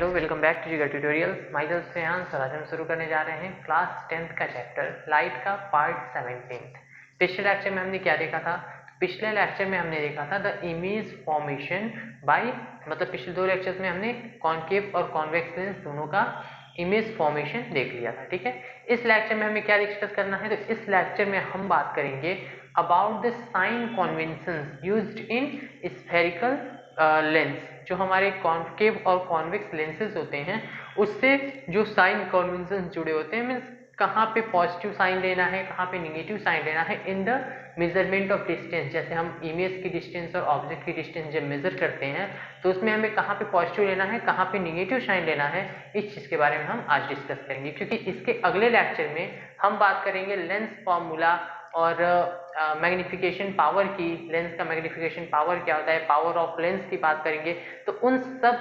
Hello, welcome back to जिगर tutorial. My self Shreyansh. Sir आज हम शुरू करने जा रहे हैं क्लास 10th का चैप्टर लाइट का पार्ट 17। पिछले लेक्चर में हमने क्या देखा था? पिछले लेक्चर में हमने देखा था द इमेज फॉर्मेशन बाय, मतलब पिछले दो लेक्चर्स में हमने कॉनकेव और कॉन्वेक्स लेंस दोनों का इमेज फॉर्मेशन देख लिया था। ठीक है, इस लेक्चर में हमें क्या डिस्कस करना है? तो इस लेक्चर में हम बात करेंगे about the sign conventions used in spherical lens. जो हमारे कॉन्केव और कॉन्वेक्स लेंसेज होते हैं उससे जो साइन कन्वेंशन जुड़े होते हैं, मीन्स कहाँ पे पॉजिटिव साइन लेना है, कहाँ पे निगेटिव साइन लेना है in the measurement of distance. जैसे हम इमेज की डिस्टेंस और ऑब्जेक्ट की डिस्टेंस जब मेजर करते हैं तो उसमें हमें कहाँ पे पॉजिटिव लेना है, कहाँ पे निगेटिव साइन लेना है, इस चीज़ के बारे में हम आज डिस्कस करेंगे। क्योंकि इसके अगले लेक्चर में हम बात करेंगे लेंस फॉर्मूला और मैग्निफिकेशन पावर की। लेंस का मैग्निफिकेशन पावर क्या होता है, पावर ऑफ लेंस की बात करेंगे। तो उन सब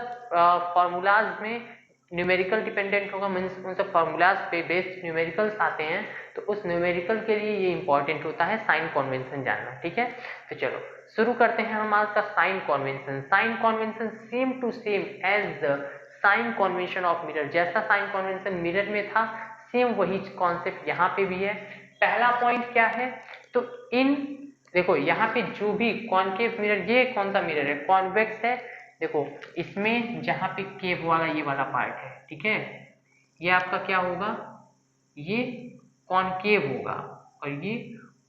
फॉर्मूलाज में न्यूमेरिकल डिपेंडेंट होगा, मीन्स उन सब फॉर्मूलाज पे बेस्ड न्यूमेरिकल्स आते हैं। तो उस न्यूमेरिकल के लिए ये इंपॉर्टेंट होता है साइन कन्वेंशन जानना। ठीक है, तो चलो शुरू करते हैं हम आज का sign convention. Sign convention same to same as the sign convention of mirror. जैसा साइन कन्वेंशन मिरर में था सेम वही कॉन्सेप्ट यहाँ पे भी है। पहला पॉइंट क्या है? तो इन देखो यहाँ पे जो भी कॉनकेव मिरर, ये कौन सा मिरर है? कॉन्वेक्स है। देखो इसमें जहाँ पे केव वाला ये वाला पार्ट है, ठीक है, ये आपका क्या होगा? ये कॉनकेव होगा और ये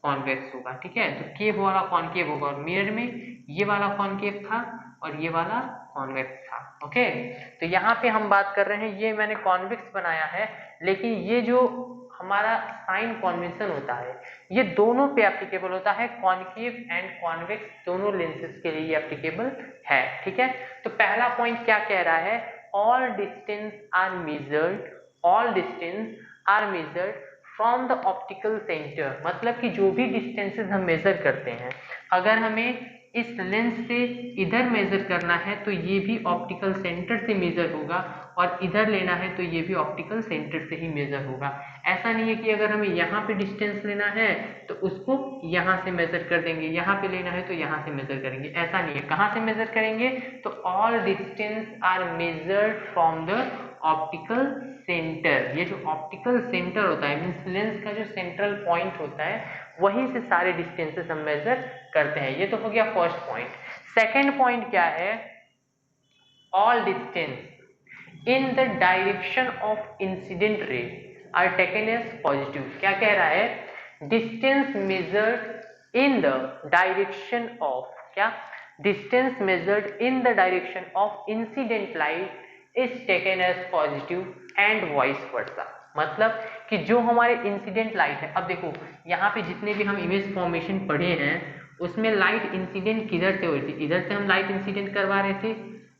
कॉन्वेक्स होगा। ठीक है, तो केव वाला कॉनकेव होगा और मिरर में ये वाला कॉनकेव था और ये वाला कॉन्वेक्स था। ओके, तो यहाँ पे हम बात कर रहे हैं, ये मैंने कॉन्वेक्स बनाया है, लेकिन ये जो हमारा साइन कन्वेंशन होता है ये दोनों पे एप्लीकेबल होता है। कॉनकेव एंड कॉन्वेक्स दोनों लेंसेज के लिए एप्लीकेबल है। ठीक है, तो पहला पॉइंट क्या कह रहा है? All distance are measured, all distance are measured from the optical centre. मतलब कि जो भी डिस्टेंसेस हम मेजर करते हैं, अगर हमें इस लेंस से इधर मेजर करना है तो ये भी ऑप्टिकल सेंटर से मेजर होगा, और इधर लेना है तो ये भी ऑप्टिकल सेंटर से ही मेजर होगा। ऐसा नहीं है कि अगर हमें यहाँ पे डिस्टेंस लेना है तो उसको यहाँ से मेजर कर देंगे, यहाँ पे लेना है तो यहाँ से मेजर करेंगे। ऐसा नहीं है। कहाँ से मेजर करेंगे? तो all distance are measured from the optical centre. ये जो ऑप्टिकल सेंटर होता है, मीन्स लेंस का जो सेंट्रल पॉइंट होता है, वहीं से सारे डिस्टेंसेस हम मेजर करते हैं। ये तो हो गया फर्स्ट पॉइंट। सेकेंड पॉइंट क्या है? All distance in the direction of incident ray are taken as positive. क्या कह रहा है? Distance measured in the direction of, क्या? Distance measured in the direction of incident light is taken as positive and vice versa. मतलब कि जो हमारे incident light है, अब देखो यहाँ पे जितने भी हम इमेज फॉर्मेशन पढ़े हैं उसमें लाइट इंसिडेंट किधर से हो रही थी? इधर से हम लाइट इंसिडेंट करवा रहे थे।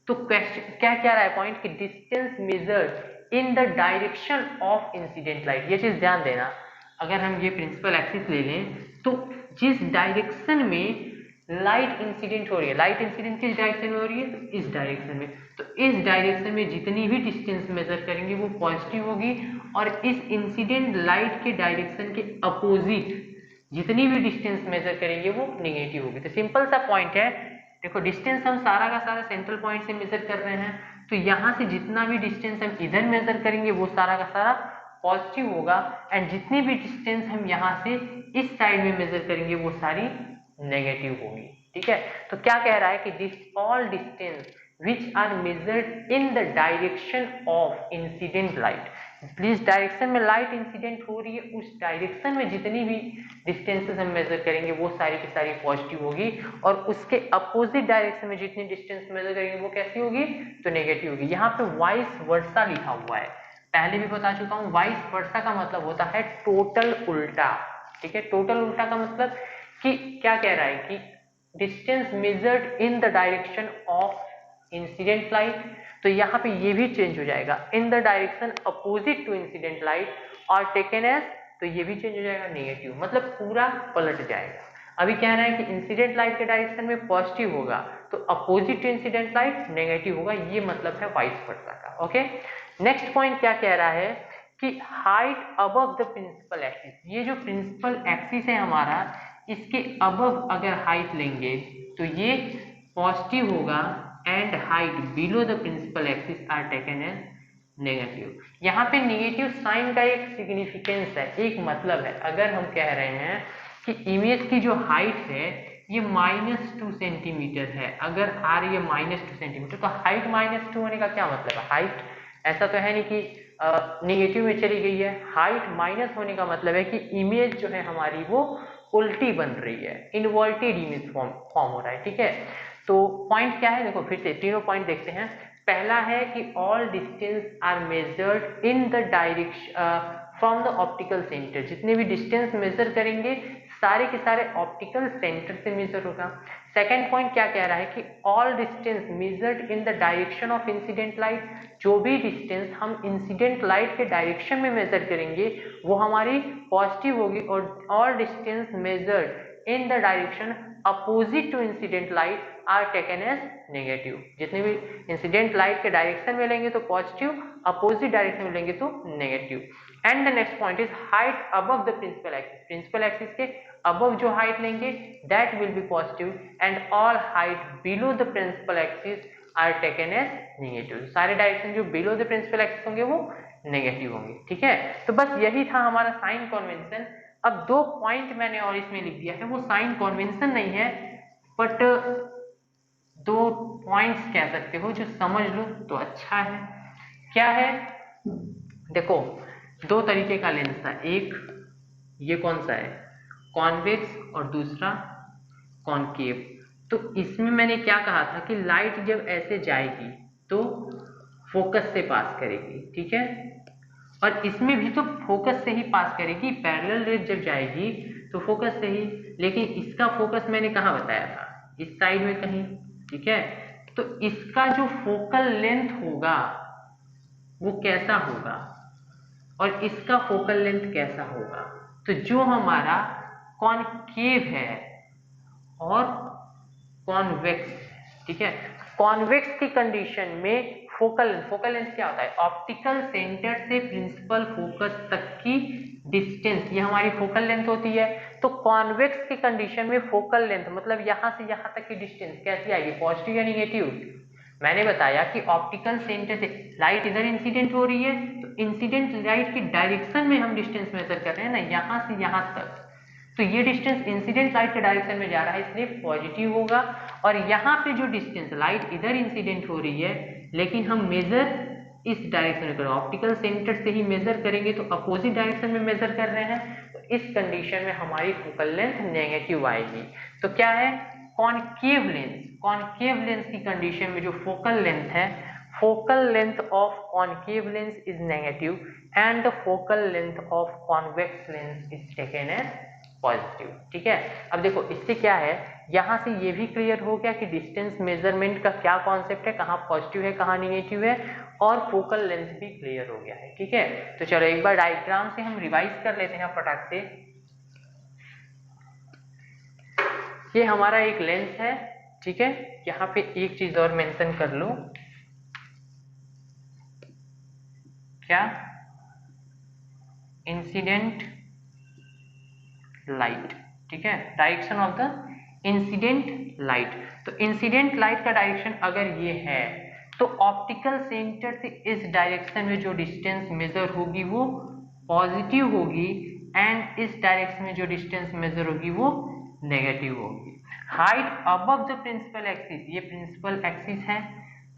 तो क्वेश्चन क्या क्या रहा है पॉइंट? कि distance measured in the direction of incident light. ये चीज ध्यान देना। अगर हम ये प्रिंसिपल एक्सिस ले लें तो जिस डायरेक्शन में लाइट इंसिडेंट हो रही है, लाइट इंसिडेंट किस डायरेक्शन में हो रही है? तो इस डायरेक्शन में। तो इस डायरेक्शन में जितनी भी डिस्टेंस मेजर करेंगे वो पॉजिटिव होगी, और इस इंसिडेंट लाइट के डायरेक्शन के अपोजिट जितनी भी डिस्टेंस मेजर करेंगे वो निगेटिव होगी। तो सिंपल सा पॉइंट है। देखो डिस्टेंस हम सारा का सारा सेंट्रल पॉइंट से मेजर कर रहे हैं, तो यहाँ से जितना भी डिस्टेंस हम इधर मेजर करेंगे वो सारा का सारा पॉजिटिव होगा, एंड जितनी भी डिस्टेंस हम यहाँ से इस साइड में मेजर करेंगे वो सारी नेगेटिव होगी। ठीक है, तो क्या कह रहा है कि this all distance which are measured in the direction of incident light. जिस डायरेक्शन में लाइट इंसिडेंट हो रही है उस डायरेक्शन में जितनी भी डिस्टेंसेस हम मेजर करेंगे वो सारी की सारी पॉजिटिव होगी, और उसके अपोजिट डायरेक्शन में जितनी डिस्टेंस मेजर करेंगे वो कैसी होगी? तो नेगेटिव होगी। यहाँ पे वाइस वर्सा लिखा हुआ है, पहले भी बता चुका हूँ। वाइस वर्सा का मतलब होता है टोटल उल्टा। ठीक है, टोटल उल्टा का मतलब कि क्या कह रहा है कि distance measured in the direction of incident light, तो यहाँ पे ये भी चेंज हो जाएगा, in the direction opposite to incident light और टेकन एज, तो ये भी चेंज हो जाएगा नेगेटिव, मतलब पूरा पलट जाएगा। अभी कह रहा है कि इंसिडेंट लाइट के डायरेक्शन में पॉजिटिव होगा तो opposite to incident light negative होगा, ये मतलब है वाइस वर्सा का। ओके, नेक्स्ट पॉइंट क्या कह रहा है कि height above the principal axis. ये जो प्रिंसिपल एक्सिस है हमारा, इसके अबव अगर हाइट लेंगे तो ये पॉजिटिव होगा, and height below the principal axis are taken as negative. यहाँ पे नेगेटिव साइन का एक सिग्निफिकेंस है, एक मतलब है। अगर हम कह रहे हैं कि इमेज की जो हाइट है ये -2 सेंटीमीटर है, अगर आ रही है -2 सेंटीमीटर, तो हाइट -2 होने का क्या मतलब है? हाइट ऐसा तो है नहीं कि नेगेटिव में चली गई है। हाइट माइनस होने का मतलब है कि इमेज जो है हमारी वो उल्टी बन रही है, इनवर्टेड इमेज फॉर्म हो रहा है। ठीक है, तो पॉइंट क्या है, देखो फिर से तीनों पॉइंट देखते हैं। पहला है कि all distance are measured in the direction from the optical centre. जितने भी डिस्टेंस मेजर करेंगे सारे के सारे ऑप्टिकल सेंटर से मेजर होगा। सेकेंड पॉइंट क्या कह रहा है कि all distance measured in the direction of incident light. जो भी डिस्टेंस हम इंसिडेंट लाइट के डायरेक्शन में मेजर करेंगे वो हमारी पॉजिटिव होगी, और all distance measured in the direction opposite to incident light are taken as negative. जितने भी इंसिडेंट लाइट के डायरेक्शन में लेंगे तो पॉजिटिव, अपोजिट डायरेक्शन में लेंगे तो negative. And the next point is height above the principal axis. Principal axis के अबव जो हाइट लेंगे that will be positive, and all height below the principal axis are taken as negative. सारे direction जो below the principal axis होंगे वो negative होंगे। ठीक है, तो बस यही था हमारा साइन कन्वेंशन। अब 2 पॉइंट मैंने और इसमें लिख दिया है, वो साइन कन्वेंशन नहीं है बट 2 पॉइंट्स कह सकते हो, जो समझ लो तो अच्छा है। क्या है, देखो 2 तरीके का लेंस था, एक ये कौन सा है कॉन्वेक्स और दूसरा कॉनकेव। तो इसमें मैंने क्या कहा था कि लाइट जब ऐसे जाएगी तो फोकस से पास करेगी। ठीक है, और इसमें भी तो फोकस से ही पास करेगी, पैरेलल रेज जब जाएगी तो फोकस से ही, लेकिन इसका फोकस मैंने कहाँ बताया था, इस साइड में कहीं। ठीक है, तो इसका जो फोकल लेंथ होगा वो कैसा होगा और इसका फोकल लेंथ कैसा होगा। तो जो हमारा कॉनकेव है और कॉन्वेक्स, ठीक है, कॉन्वेक्स की कंडीशन में फोकल लेंथ क्या होता है, ऑप्टिकल सेंटर से प्रिंसिपल फोकस तक की डिस्टेंस, ये हमारी फोकल लेंथ होती है। तो कॉन्वेक्स की कंडीशन में फोकल लेंथ मतलब यहां से यहां तक की डिस्टेंस कैसी आएगी, पॉजिटिव या निगेटिव। मैंने बताया कि ऑप्टिकल सेंटर से लाइट इधर इंसिडेंट हो रही है, तो इंसिडेंट लाइट की डायरेक्शन में हम डिस्टेंस मेजर कर रहे हैं ना, यहां से यहां तक, तो ये डिस्टेंस इंसिडेंट लाइट के डायरेक्शन में जा रहा है, इसलिए पॉजिटिव होगा। और यहाँ पे जो डिस्टेंस लाइट इधर इंसिडेंट हो रही है लेकिन हम मेजर इस डायरेक्शन में करें, ऑप्टिकल सेंटर से ही मेजर करेंगे तो अपोजिट डायरेक्शन में मेजर कर रहे हैं, तो इस कंडीशन में हमारी फोकल लेंथ नेगेटिव आएगी। तो क्या है, कॉनकेव लेंस, कॉनकेव लेंस की कंडीशन में जो फोकल लेंथ है, focal length of concave lens is negative and the focal length of convex lens is taken as positive. ठीक है, अब देखो इससे क्या है, यहां से ये भी क्लियर हो गया कि डिस्टेंस मेजरमेंट का क्या कॉन्सेप्ट है, कहाँ पॉजिटिव है कहाँ निगेटिव है, और फोकल लेंथ भी क्लियर हो गया है। ठीक है, तो चलो एक बार डायग्राम से हम रिवाइज कर लेते हैं फटाक से। ये हमारा एक लेंस है। ठीक है, यहाँ पे एक चीज और मेंशन कर लो, क्या, इंसिडेंट लाइट। ठीक है, direction of the incident light. तो इंसिडेंट लाइट का डायरेक्शन अगर ये है तो ऑप्टिकल सेंटर से इस डायरेक्शन में जो डिस्टेंस मेजर होगी वो पॉजिटिव होगी, एंड इस डायरेक्शन में जो डिस्टेंस मेजर होगी वो नेगेटिव होगी। Height above the principal axis, ये प्रिंसिपल एक्सिस है,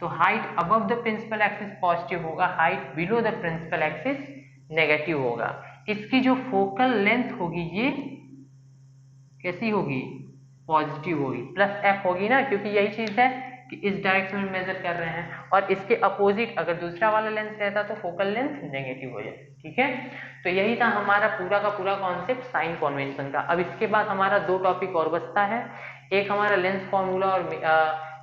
तो height above the principal axis positive होगा, height below the principal axis negative होगा। इसकी जो फोकल लेंथ होगी ये कैसी होगी, पॉजिटिव होगी, प्लस एफ होगी ना, क्योंकि यही चीज है कि इस डायरेक्शन में मेजर कर रहे हैं, और इसके अपोजिट अगर दूसरा वाला लेंस रहता तो फोकल लेंथ नेगेटिव हो जाए। ठीक है, तो यही था हमारा पूरा का पूरा कॉन्सेप्ट साइन कन्वेंशन का। अब इसके बाद हमारा 2 टॉपिक और बचता है, एक हमारा लेंस फॉर्मूला और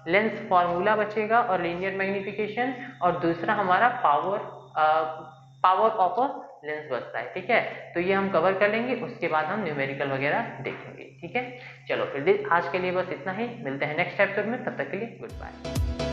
लेंस फॉर्मूला बचेगा और लीनियर मैग्निफिकेशन, और दूसरा हमारा पावर ऑफ अ लेंस बचता है। ठीक है, तो ये हम कवर कर लेंगे, उसके बाद हम न्यूमेरिकल वगैरह देखेंगे। ठीक है, चलो फिर आज के लिए बस इतना ही, मिलते हैं नेक्स्ट एपिसोड में, तब तक के लिए गुड बाय।